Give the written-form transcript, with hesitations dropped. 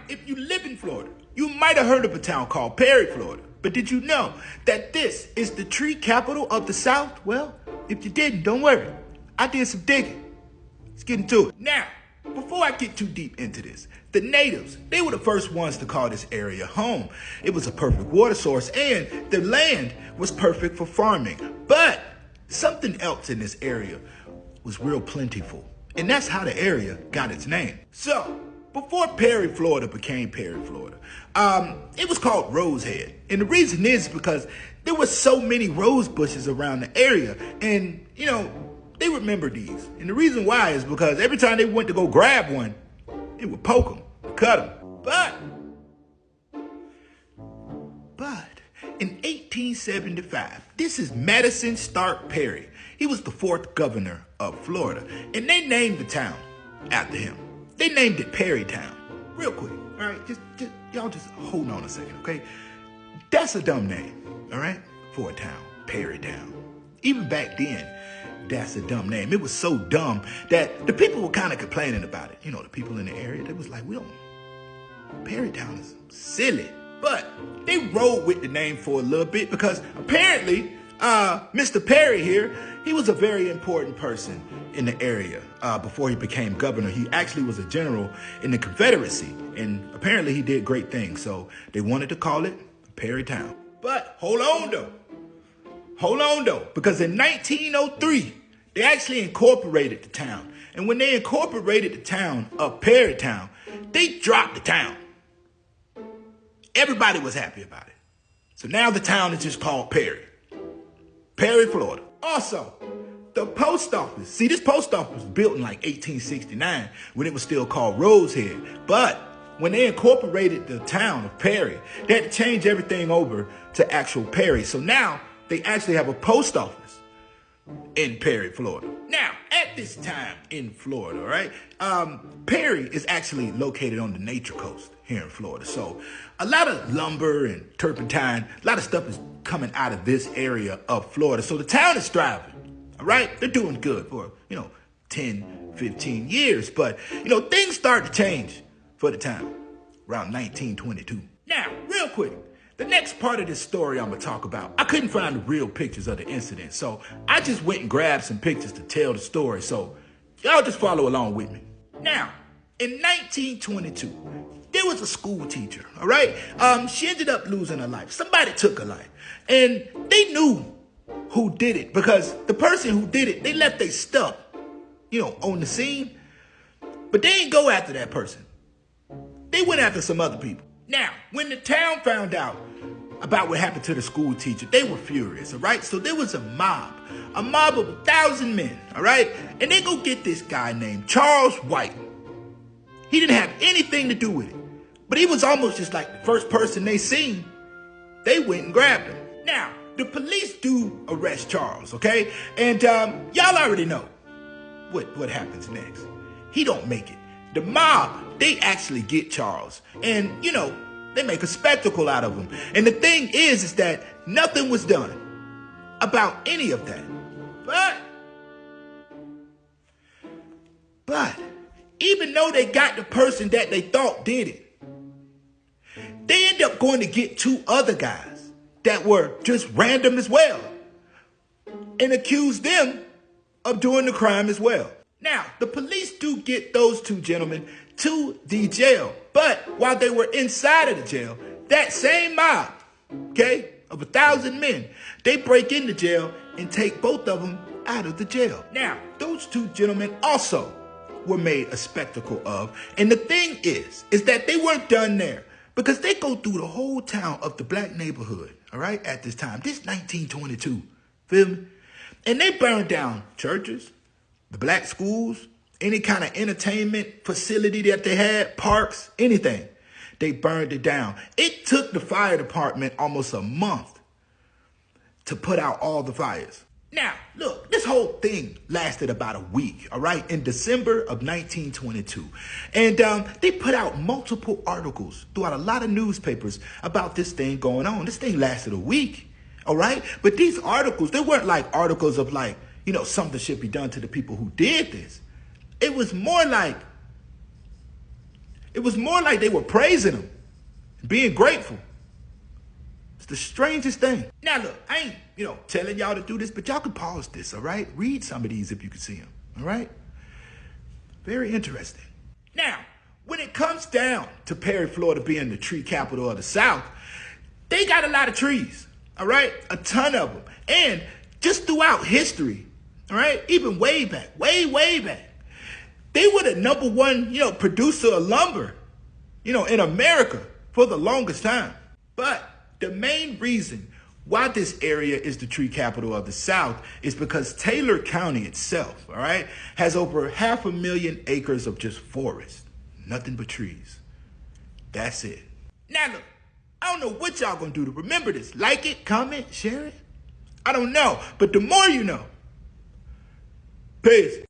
if you live in Florida, you might have heard of a town called Perry, Florida. But did you know that this is the tree capital of the South? Well, if you didn't, don't worry. I did some digging. Let's get into it. Now, before I get too deep into this, the natives, they were the first ones to call this area home. It was a perfect water source and the land was perfect for farming. But something else in this area was real plentiful. And that's how the area got its name. So, before Perry, Florida became Perry, Florida, it was called Rosehead. And the reason is because there were so many rose bushes around the area. And, they remember these. And the reason why is because every time they went to go grab one, it would poke them, cut them. But in 1875, this is Madison Stark Perry. He was the 4th governor of Florida. And they named the town after him. They named it Perrytown. Real quick, all right? Y'all just hold on a second, okay? That's a dumb name, all right? For a town, Perrytown. Even back then, that's a dumb name. It was so dumb that the people were kind of complaining about it. The people in the area, they was like, Perrytown is silly. But they rolled with the name for a little bit because apparently, Mr. Perry here, he was a very important person in the area before he became governor. He actually was a general in the Confederacy, and apparently he did great things. So they wanted to call it Perrytown. But hold on though, because in 1903, they actually incorporated the town. And when they incorporated the town of Perrytown, they dropped the town. Everybody was happy about it. So now the town is just called Perry, Florida. Also, the post office. See, this post office was built in like 1869 when it was still called Rosehead. But when they incorporated the town of Perry, they had to change everything over to actual Perry. So now they actually have a post office in Perry, Florida. Now, at this time in Florida, right, Perry is actually located on the Nature Coast here in Florida. So a lot of lumber and turpentine, a lot of stuff is coming out of this area of Florida. So the town is thriving, all right? They're doing good for, 10, 15 years. But, things start to change for the town around 1922. Now, real quick, the next part of this story I'm going to talk about, I couldn't find the real pictures of the incident. So I just went and grabbed some pictures to tell the story. So y'all just follow along with me. Now, in 1922, there was a school teacher, all right? She ended up losing her life. Somebody took her life. And they knew who did it because the person who did it, they left their stuff, on the scene. But they didn't go after that person. They went after some other people. Now, when the town found out about what happened to the school teacher, they were furious, all right? So there was a mob of 1,000 men, all right? And they go get this guy named Charles White. He didn't have anything to do with it, but he was almost just like the first person they seen. They went and grabbed him. Now, the police do arrest Charles, okay? And y'all already know what happens next. He don't make it. The mob, they actually get Charles. And, they make a spectacle out of him. And the thing is that nothing was done about any of that. But even though they got the person that they thought did it, they end up going to get 2 other guys that were just random as well and accuse them of doing the crime as well. Now, the police do get those 2 gentlemen to the jail. But while they were inside of the jail, that same mob, okay, of 1,000 men, they break into jail and take both of them out of the jail. Now, those 2 gentlemen also were made a spectacle of. And the thing is that they weren't done there because they go through the whole town of the black neighborhood, all right, at this time. This 1922, feel me? And they burned down churches, the black schools, any kind of entertainment facility that they had, parks, anything. They burned it down. It took the fire department almost a month to put out all the fires. Now, look, this whole thing lasted about a week, all right, in December of 1922. And they put out multiple articles throughout a lot of newspapers about this thing going on. This thing lasted a week, all right? But these articles, they weren't like articles of like, something should be done to the people who did this. It was more like It was more like they were praising him, being grateful. It's the strangest thing. Now look, I ain't, telling y'all to do this, but y'all can pause this, all right? Read some of these if you can see them, all right? Very interesting. Now, when it comes down to Perry, Florida being the tree capital of the South, they got a lot of trees, all right? A ton of them. And just throughout history, all right, even way back, way back, they were the number one, producer of lumber, in America for the longest time. But the main reason why this area is the tree capital of the South is because Taylor County itself, all right, has over 500,000 acres of just forest. Nothing but trees. That's it. Now look, I don't know what y'all gonna do to remember this. Like it, comment, share it. I don't know, but the more you know. Peace.